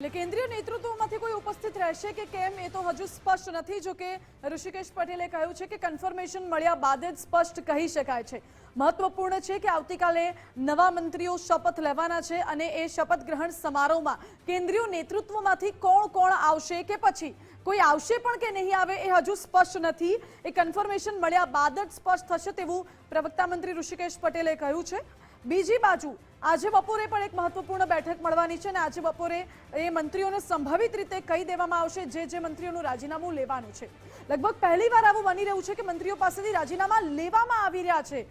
એટલે કેન્દ્રીય નેતૃત્વમાંથી કોઈ ઉપસ્થિત રહેશે કે કેમ એ તો હજુ સ્પષ્ટ નથી। જો કે ઋષિકેશ પટેલે કહ્યું છે કે કન્ફર્મેશન મળ્યા બાદ જ સ્પષ્ટ કહી શકાય છે। મહત્વપૂર્ણ છે કે આવતીકાલે નવા મંત્રીઓ શપથ લેવાના છે અને એ શપથ ગ્રહણ સમારોહમાં કેન્દ્રીય નેતૃત્વમાંથી કોણ કોણ આવશે કે પછી કોઈ આવશે પણ કે નહીં આવે એ હજુ સ્પષ્ટ નથી। એ કન્ફર્મેશન મળ્યા બાદ જ સ્પષ્ટ થશે તેવું પ્રવક્તા મંત્રી ઋષિકેશ પટેલે કહ્યું છે। બીજી બાજુ આજે બપોરે પણ એક મહત્વપૂર્ણ બેઠક મળવાની છે અને આજે બપોરે એ મંત્રીઓને સંભવિત રીતે કહી દેવામાં આવશે જે મંત્રીઓનું રાજીનામું લેવાનું છે। લગભગ પહેલીવાર આવું બની રહ્યું છે કે મંત્રીઓ પાસેથી રાજીનામા લેવામાં આવી રહ્યા છે।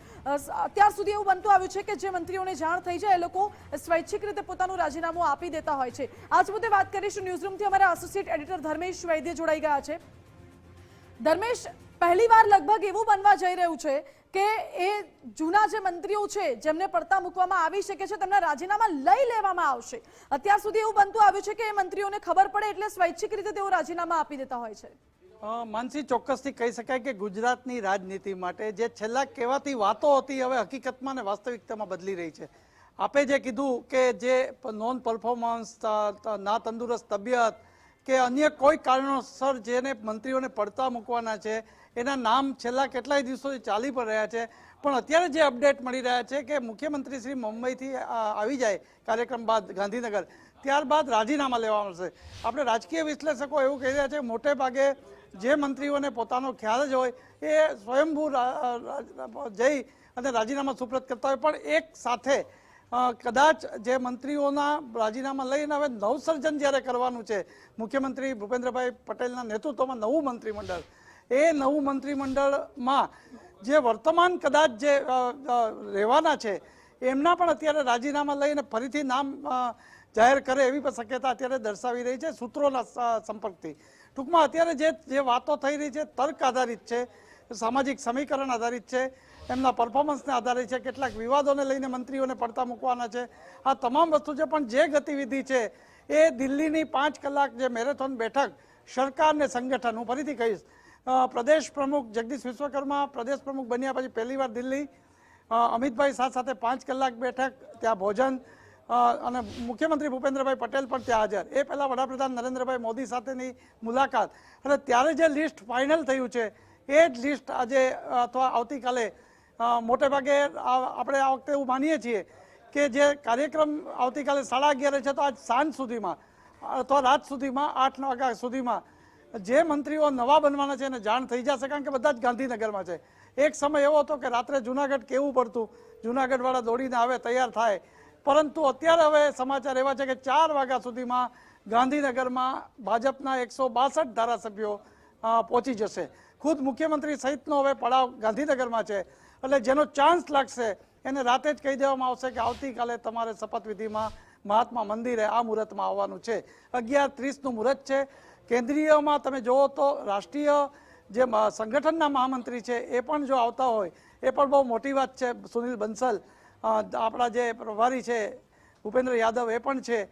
અત્યાર સુધી એવું બનતું આવ્યું છે કે જે મંત્રીઓને જાણ થઈ જાય એ લોકો સ્વૈચ્છિક રીતે પોતાનું રાજીનામું આપી દેતા હોય છે। આજ મુદ્દે વાત કરીશું। ન્યૂઝરૂમથી અમારા એસોસિએટ એડિટર ધર્મેશ વૈદ્ય જોડાઈ ગયા છે। ધર્મેશ, પહેલીવાર લગભગ એવું બનવા જઈ રહ્યું છે કે એ જૂના જે મંત્રીઓ છે જેમને પડતા મૂકવામાં આવી શકે છે તેમના રાજીનામા લઈ લેવામાં આવશે। અત્યાર સુધી એવું બનતું આવ્યું છે કે એ મંત્રીઓને ખબર પડે એટલે સ્વૈચ્છિક રીતે તેઓ રાજીનામા આપી દેતા હોય છે। માનસી, ચોક્કસથી કહી શકાય કે ગુજરાતની રાજનીતિ માટે જે છેલ્લા કહેવાતી વાતો હતી હવે હકીકતમાં ને વાસ્તવિકતામાં બદલી રહી છે। આપે જે કીધું કે જે નોન પરફોર્મન્સ, ના તંદુરસ્ત તબિયત કે અન્ય કોઈ કારણોસર જેને મંત્રીઓને પડતા મૂકવાના છે એના નામ છેલ્લા કેટલાય દિવસોથી ચાલી પણ રહ્યા છે। પણ અત્યારે જે અપડેટ મળી રહ્યા છે કે મુખ્યમંત્રી શ્રી મુંબઈથી આવી જાય કાર્યક્રમ બાદ ગાંધીનગર, ત્યારબાદ રાજીનામા લેવા મળશે। આપણે રાજકીય વિશ્લેષકો એવું કહી રહ્યા છે મોટે ભાગે જે મંત્રીઓને પોતાનો ખ્યાલ જ હોય એ સ્વયંભૂ જઈ અને રાજીનામા સુપ્રત કરતા હોય, પણ એક સાથે કદાચ જે મંત્રીઓના રાજીનામા લઈને હવે નવસર્જન જ્યારે કરવાનું છે મુખ્યમંત્રી ભૂપેન્દ્રભાઈ પટેલના નેતૃત્વમાં નવું મંત્રીમંડળ, એ નવું મંત્રીમંડળમાં જે વર્તમાન કદાચ જે રહેવાના છે એમના પણ અત્યારે રાજીનામા લઈને ફરીથી નામ જાહેર કરે એવી પણ શક્યતા અત્યારે દર્શાવી રહી છે સૂત્રોના સંપર્કથી। ટૂંકમાં અત્યારે જે વાતો થઈ રહી છે તર્ક આધારિત છે, સામાજિક સમીકરણ આધારિત છે, એમના પરફોર્મન્સને આધારિત છે, કેટલાક વિવાદોને લઈને મંત્રીઓને પડતા મૂકવાના છે। આ તમામ વસ્તુ છે, પણ જે ગતિવિધિ છે એ દિલ્હીની 5 કલાક જે મેરેથોન બેઠક સરકારને સંગઠન, હું ફરીથી કહીશ, પ્રદેશ પ્રમુખ જગદીશ વિશ્વકર્મા પ્રદેશ પ્રમુખ બન્યા પછી પહેલીવાર દિલ્હી, અમિતભાઈ શાહ સાથે 5 કલાક બેઠક, ત્યાં ભોજન અને મુખ્યમંત્રી ભૂપેન્દ્રભાઈ પટેલ પણ ત્યાં હાજર, એ પહેલાં વડાપ્રધાન નરેન્દ્રભાઈ મોદી સાથેની મુલાકાત, અને ત્યારે જે લિસ્ટ ફાઇનલ થયું છે એ જ લિસ્ટ આજે અથવા આવતીકાલે મોટે ભાગે આપણે આ વખતે એવું માનીએ છીએ કે જે કાર્યક્રમ આવતીકાલે 11:30 છે તો આજ સાંજ સુધીમાં અથવા રાત સુધીમાં 8-9 વાગ્યા સુધીમાં જે મંત્રીઓ નવા બનવાના છે એને જાણ થઈ જશે, કારણ કે બધા જ ગાંધીનગરમાં છે। એક સમય એવો હતો કે રાત્રે જુનાગઢ કેવું પડતું, જુનાગઢવાળા દોડીને આવે તૈયાર થાય, પરંતુ અત્યારે હવે સમાચાર એવા છે કે 4 વાગ્યા સુધીમાં ગાંધીનગરમાં ભાજપના 162 ધારાસભ્યો પહોંચી જશે। ખુદ મુખ્યમંત્રી સહિતનો હવે પડાવ ગાંધીનગરમાં છે, એટલે જેનો ચાન્સ લાગશે એને રાતે જ કહી દેવામાં આવશે કે આવતીકાલે તમારે શપથવિધિમાં મહાત્મા મંદિરે આ મુહૂર્તમાં આવવાનું છે। 11:30નું મુહૂર્ત છે। કેન્દ્રીયમાં તમે જુઓ તો રાષ્ટ્રીય જે સંગઠનના મહામંત્રી છે એ પણ જો આવતા હોય એ પણ બહુ મોટી વાત છે। સુનિલ બંસલ, આપણા જે પ્રભારી છે ભૂપેન્દ્ર યાદવ, એ પણ છે।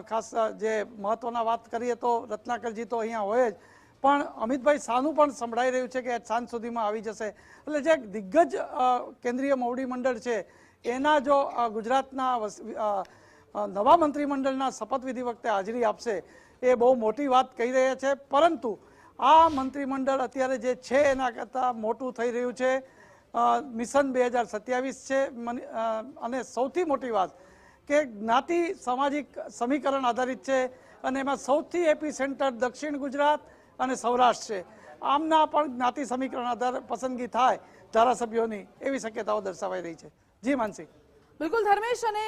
ખાસ જે મહત્વના વાત કરીએ તો રત્નાકરજી તો અહીંયા હોય જ, પણ અમિતભાઈ શાહનું પણ સંભળાઈ રહ્યું છે કે સાંજ સુધીમાં આવી જશે। એટલે જે દિગ્ગજ કેન્દ્રીય મોવડી મંડળ છે એના જો ગુજરાતના નવા મંત્રીમંડળના શપથવિધિ વખતે હાજરી આપશે એ બહુ મોટી વાત કહી રહ્યા છે। પરંતુ આ મંત્રીમંડળ અત્યારે જે છે એના કરતાં મોટું થઈ રહ્યું છે મિશન 2027 છે। અને સૌથી મોટી વાત કે જ્ઞાતિ સામાજિક સમીકરણ આધારિત છે, અને એમાં સૌથી એપી સેન્ટર દક્ષિણ ગુજરાત અને સૌરાષ્ટ્ર છે। આમના પણ જ્ઞાતિ સમીકરણ આધારે પસંદગી થાય ધારાસભ્યોની એવી શક્યતાઓ દર્શાવાઈ રહી છે। જી માનસી। બિલકુલ ધર્મેશ, અને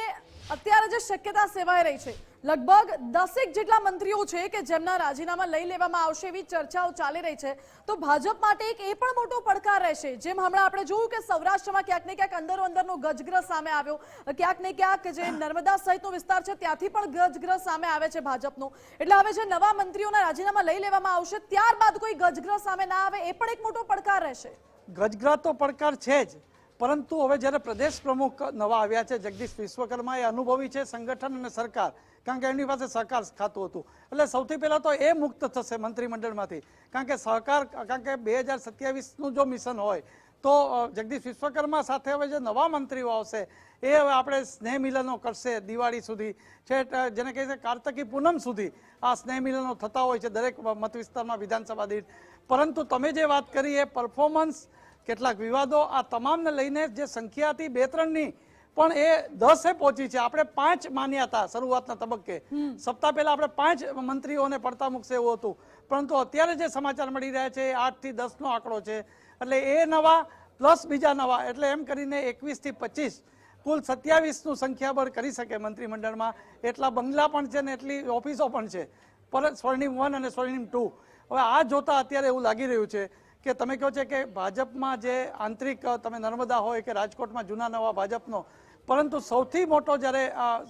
અત્યારે જે શક્યતા સેવાઈ રહી છે લગભગ 10 જેટલા મંત્રીઓ છે કે જેમના રાજીનામા લઈ લેવામાં આવશે એવી ચર્ચાઓ ચાલી રહી છે, તો ભાજપ માટે એક એ પણ મોટો પડકાર રહેશે। જેમ હમણાં આપણે જોયું કે સૌરાષ્ટ્રમાં ક્યાંક ને ક્યાંક અંદરનો ગજગ્રહ સામે આવ્યો, ક્યાંક ને ક્યાંક જે નર્મદા સહિતનો વિસ્તાર છે ત્યાંથી પણ ગજગ્રહ સામે આવે છે ભાજપનો। એટલે હવે જે નવા મંત્રીઓના રાજીનામા લઈ લેવામાં આવશે ત્યારબાદ કોઈ ગજગ્રહ સામે ના આવે એ પણ એક મોટો પડકાર રહેશે। ગજગ્રહ તો પડકાર છે જ, પરંતુ હવે જ્યારે પ્રદેશ પ્રમુખ નવા આવ્યા છે જગદીશ વિશ્વકર્મા, એ અનુભવી છે સંગઠન અને સરકાર, કારણ કે એમની પાસે સહકાર ખાતું હતું, એટલે સૌથી પહેલાં તો એ મુક્ત થશે મંત્રીમંડળમાંથી। કારણ કે 2027નું જો મિશન હોય તો જગદીશ વિશ્વકર્મા સાથે હવે જે નવા મંત્રીઓ આવશે એ હવે આપણે સ્નેહ મિલનો કરશે દિવાળી સુધી છે, જેને કહે છે કાર્તકી પૂનમ સુધી આ સ્નેહ મિલનો થતા હોય છે દરેક મત વિસ્તારમાં વિધાનસભા દીઠ. પરંતુ તમે જે વાત કરી એ પરફોર્મન્સ, કેટલાક વિવાદો, આ તમામને લઈને જે સંખ્યા હતી 2-3ની પણ એ 10એ પહોંચી છે. આપણે 5 માન્યા હતા શરૂઆતના તબક્કે, સપ્તાહ પહેલા આપણે 5 મંત્રીઓને પડતા મૂકશે એવું હતું, પરંતુ અત્યારે જે સમાચાર મળી રહ્યા છે એ 8 થી 10નો આંકડો છે. એટલે એ નવા પ્લસ બીજા નવા, એટલે એમ કરીને 21 થી 25 કુલ 27નું સંખ્યાબળ કરી શકે મંત્રીમંડળમાં. એટલા બંગલા પણ છે ને એટલી ઓફિસો પણ છે, પર સ્વર્ણિમ 1 અને સ્વર્ણિમ 2. હવે આ જોતા અત્યારે એવું લાગી રહ્યું છે કે તમે કહો છે કે ભાજપમાં જે આંતરિક, તમે નર્મદા હોય કે રાજકોટમાં જૂના નવા ભાજપનો, પરંતુ સૌથી મોટો જ્યારે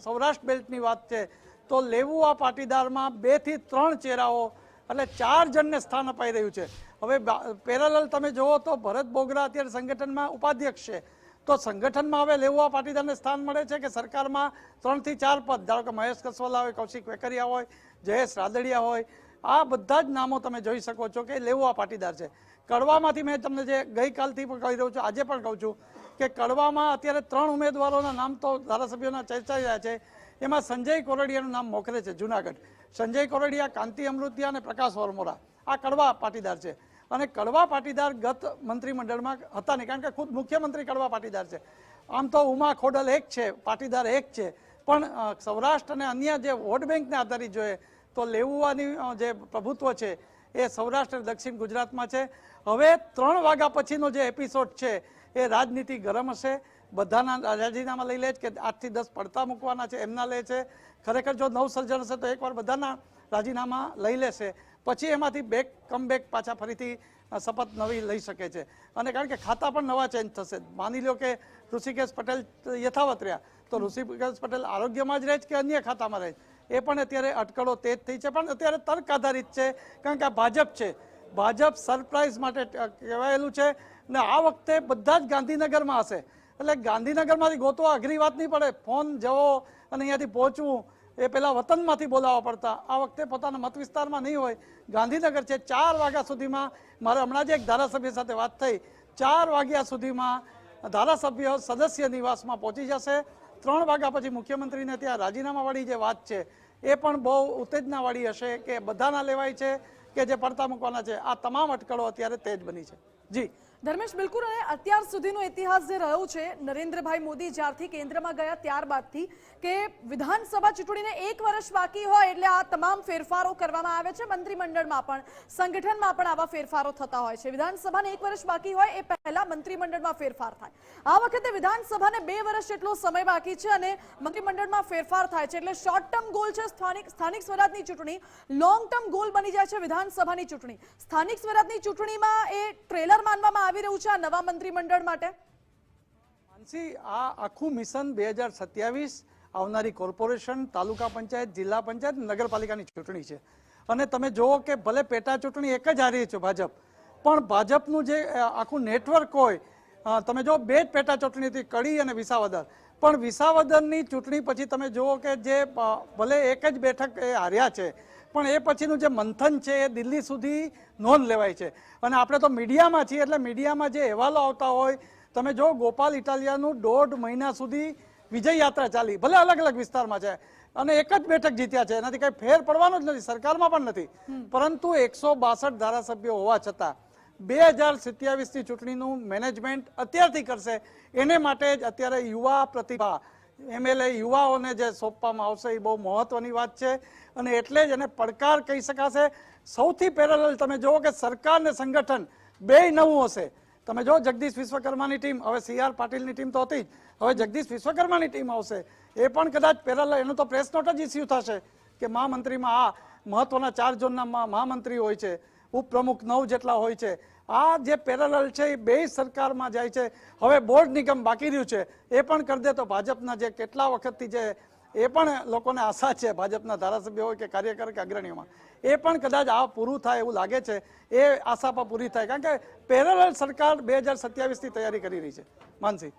સૌરાષ્ટ્ર બેલ્ટની વાત છે તો લેવુઆ પાટીદારમાં 2 થી 3 ચહેરાઓ, એટલે 4 જણને સ્થાન અપાઈ રહ્યું છે. હવે પેરેલલ તમે જુઓ તો ભરત બોગરા અત્યારે સંગઠનમાં ઉપાધ્યક્ષ છે, તો સંગઠનમાં હવે લેવુઆ પાટીદારને સ્થાન મળે છે કે સરકારમાં 3 થી 4 પદ, ધારો કે મહેશ કસવાલા હોય, કૌશિક વેકરિયા હોય, જયેશ રાદડિયા હોય, આ બધા જ નામો તમે જોઈ શકો છો કે લેવુઆ પાટીદાર છે. કડવામાંથી મેં તમને જે ગઈકાલથી પણ કહી રહ્યો છું, આજે પણ કહું છું કે કડવામાં અત્યારે 3 ઉમેદવારોના નામ તો ધારાસભ્યોના ચર્ચાઈ રહ્યા છે. એમાં સંજય કોરડિયાનું નામ મોખરે છે, જુનાગઢ. સંજય કોરડિયા, કાંતિ અમૃતિયા અને પ્રકાશ વરમોરા, આ કડવા પાટીદાર છે. અને કડવા પાટીદાર ગત મંત્રીમંડળમાં હતા નહીં, કારણ કે ખુદ મુખ્યમંત્રી કડવા પાટીદાર છે. આમ તો ઉમા ખોડલ એક છે, પાટીદાર એક છે, પણ સૌરાષ્ટ્ર અને અન્ય જે વોટ બેંકને આધારિત જોઈએ તો લેવુવાની જે પ્રભુત્વ છે એ સૌરાષ્ટ્ર અને દક્ષિણ ગુજરાતમાં છે. હવે 3 વાગ્યા પછીનો જે એપિસોડ છે એ રાજનીતિ ગરમ હશે. બધાના રાજીનામા લઈ લે છે કે 8 થી 10 પડતા મૂકવાના છે એમના લે છે. ખરેખર જો નવસર્જન હશે તો એકવાર બધાના રાજીનામા લઈ લેશે, પછી એમાંથી કમબેક પાછા ફરીથી શપથ નવી લઈ શકે છે. અને કારણ કે ખાતા પણ નવા ચેન્જ થશે. માની લો કે ઋષિકેશ પટેલ યથાવત રહ્યા તો ઋષિકેશ પટેલ આરોગ્યમાં જ રહે છે કે અન્ય ખાતામાં રહે, એ પણ અત્યારે અટકળો તેજ થઈ છે. પણ અત્યારે તર્ક આધારિત છે, કારણ કે આ ભાજપ છે. ભાજપ સરપ્રાઇઝ માટે કહેવાયેલું છે ને આ વખતે બધા જ ગાંધીનગરમાં હશે, એટલે ગાંધીનગરમાંથી ગોતવા અઘરી વાત નહીં પડે. ફોન જવો અને અહીંયાથી પહોંચવું એ પહેલાં વતનમાંથી બોલાવવા પડતા, આ વખતે પોતાના મત વિસ્તારમાં નહીં હોય, ગાંધીનગર છે. 4 વાગ્યા સુધીમાં, મારે હમણાં જ એક ધારાસભ્ય સાથે વાત થઈ, 4 વાગ્યા સુધીમાં ધારાસભ્ય સદસ્ય નિવાસમાં પહોંચી જશે. 3 વાગ્યા પછી મુખ્યમંત્રીને ત્યાં રાજીનામાવાળી જે વાત છે એ પણ બહુ ઉત્તેજનાવાળી હશે કે બધાના લેવાય છે કે જે પડતા મૂકવાના છે. આ તમામ અટકળો અત્યારે તેજ બની છે. જી ધર્મેશ, બિલકુલ. અને અત્યાર સુધીનો ઇતિહાસ જે રહ્યો છે નરેન્દ્રભાઈ મોદી જ્યારથી કેન્દ્રમાં ગયા ત્યારબાદથી, કે વિધાનસભા ચૂંટણીને 1 વર્ષ બાકી હોય એટલે આ તમામ ફેરફારો કરવામાં આવે છે. મંત્રીમંડળમાં પણ, સંગઠનમાં પણ આવા ફેરફારો થતા હોય છે. વિધાનસભાને 1 વર્ષ બાકી હોય એ પહેલા મંત્રીમંડળમાં ફેરફાર થાય. આ વખતે વિધાનસભાને 2 વર્ષ જેટલો સમય બાકી છે અને મંત્રીમંડળમાં ફેરફાર થાય છે. એટલે શોર્ટ ટર્મ ગોલ છે સ્થાનિક સ્વરાજની ચૂંટણી, લોંગ ટર્મ ગોલ બની જાય છે વિધાનસભાની ચૂંટણી. સ્થાનિક સ્વરાજની ચૂંટણીમાં એ ટ્રેલર માનવામાં આવી રહ્યું છે આ નવા મંત્રીમંડળ માટે. માનસી, આ આખું મિશન 2027 આવનારી કોર્પોરેશન, તાલુકા પંચાયત, જિલ્લા પંચાયત, નગરપાલિકાની ચૂંટણી છે. અને તમે જુઓ કે ભલે પેટા ચૂંટણી એક જ હારી છે ભાજપ, પણ ભાજપનું જે આખું નેટવર્ક હોય, તમે જો 2 જ પેટા ચૂંટણી હતી, કડી અને વિસાવદર, પણ વિસાવદરની ચૂંટણી પછી તમે જુઓ કે જે ભલે એક જ બેઠક એ હાર્યા છે, પણ એ પછીનું જે મંથન છે એ દિલ્હી સુધી નોંધ લેવાય છે. અને આપણે તો મીડિયામાં છીએ, એટલે મીડિયામાં જે અહેવાલો આવતા હોય, તમે જો ગોપાલ ઇટાલિયાનું 1.5 મહિના સુધી વિજય યાત્રા ચાલી, ભલે અલગ અલગ વિસ્તારમાં છે, અને એક જ બેઠક જીત્યા છે, એનાથી કઈ ફેર પડવાનો જ નથી, સરકારમાં પણ નથી. પરંતુ 162 ધારાસભ્યો હોવા છતાં 2027ની ચૂંટણીનું મેનેજમેન્ટ અત્યારથી કરશે. એને માટે જ અત્યારે યુવા પ્રતિભા, MLA યુવાઓને જે સોંપવામાં આવશે એ બહુ મહત્વની વાત છે. અને એટલે જ એને પડકાર કહી શકાશે. સૌથી પેરેલલ તમે જુઓ કે સરકાર ને સંગઠન બેય નવું હશે. તમે જો જગદીશ વિશ્વકર્માની ટીમ, હવે CR પાટીલની ટીમ તો હતી જ, હવે જગદીશ વિશ્વકર્માની ટીમ આવશે, એ પણ કદાચ પેરેલલ, એનું તો પ્રેસ નોટ જ ઇસ્યુ થશે કે મહામંત્રીમાં આ મહત્વના 4 ઝોનના મહામંત્રી હોય છે, ઉપપ્રમુખ 9 જેટલા હોય છે. આ જે પેરેલલ છે એ બે સરકારમાં જાય છે. હવે બોર્ડ નિગમ બાકી રહ્યું છે, એ પણ કરી દે તો ભાજપના જે કેટલા વખતથી જે એ પણ લોકોને આશા છે, ભાજપના ધારાસભ્યો હોય કે કાર્યકર કે અગ્રણીઓમાં, એ પણ કદાચ આ પૂરું થાય એવું લાગે છે. એ આશા પણ પૂરી થાય, કારણ કે પેરેલલ સરકાર 2027ની તૈયારી કરી રહી છે. માનસી,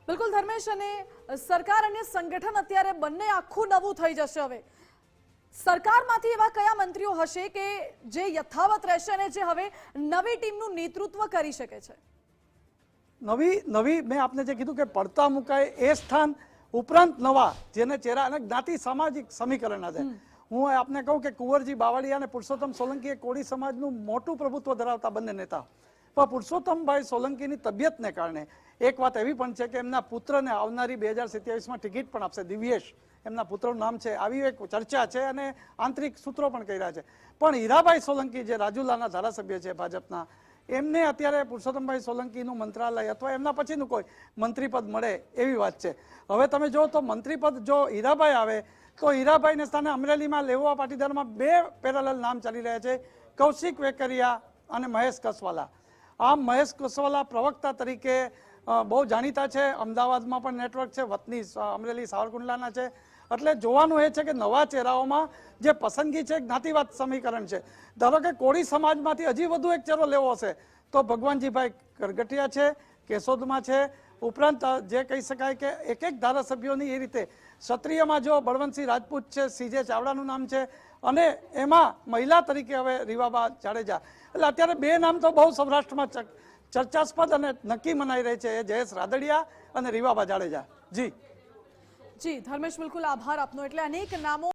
બિલકુલ ધર્મેશ. અને સરકાર અને સંગઠન અત્યારે બંને આખું નવું થઈ જશે. હવે સરકારમાંથી એવા કયા મંત્રીઓ હશે કે જે યથાવત રહેશે અને જે હવે નવી ટીમનું નેતૃત્વ કરી શકે છે? નવી મેં આપને જે કીધું કે પડતા મુકાય એ સ્થાન ઉપરાંત નવા જેને ચહેરા અને જ્ઞાતિ સામાજિક સમીકરણ છે. હું આપને કહું કે કુંવરજી બાવળિયા અને પુરુષોત્તમ સોલંકી એ કોળી સમાજનું મોટું પ્રભુત્વ ધરાવતા બંને નેતા. પણ પુરુષોત્તમભાઈ સોલંકીની તબિયતને કારણે એક વાત એવી પણ છે કે એમના પુત્રને આવનારી 2027માં ટિકિટ પણ આપશે. દિવ્યેશ એમના પુત્રનું નામ છે, આવી એક ચર્ચા છે અને આંતરિક સૂત્રો પણ કહી રહ્યા છે. પણ હીરાભાઈ સોલંકી જે રાજુલાના ધારાસભ્ય છે ભાજપના, એમને અત્યારે પુરુષોત્તમભાઈ સોલંકીનું મંત્રાલય અથવા એમના પછીનું કોઈ મંત્રીપદ મળે એવી વાત છે. હવે તમે જો તો મંત્રીપદ જો હીરાભાઈ આવે તો હીરાભાઈને સ્થાને અમરેલીમાં લેવા પાટીદારમાં 2 પેરેલલ નામ ચાલી રહ્યા છે, કૌશિક વેકરિયા અને મહેશ કસવાલા. આમ મહેશ કસવાલા પ્રવક્તા તરીકે બહુ જાણીતા છે, અમદાવાદમાં પણ નેટવર્ક છે, વતની અમરેલી સાવરકુંડલાના છે. એટલે જોવાનું એ છે કે નવા ચહેરાઓમાં જે પસંદગી છે જ્ઞાતિવાદ સમીકરણ છે. ધારો કે કોળી સમાજમાંથી હજી વધુ એક ચહેરો લેવો હશે તો ભગવાનજીભાઈ કરગટિયા છે, કેશોદમાં છે. ઉપરાંત જે કહી શકાય કે એક ધારાસભ્યોની એ રીતે ક્ષત્રિયમાં જો બળવંતસિંહ રાજપૂત છે, સીજે ચાવડાનું નામ છે, અને એમાં મહિલા તરીકે હવે રીવાબા જાડેજા. એટલે અત્યારે 2 નામ તો બહુ સૌરાષ્ટ્રમાં ચર્ચાસ્પદ અને નક્કી મનાઈ રહી છે, એ જયેશ રાદડિયા અને રીવાબા જાડેજા. જી ધર્મેશ, બિલકુલ આભાર આપનો. એટલે અનેક નામો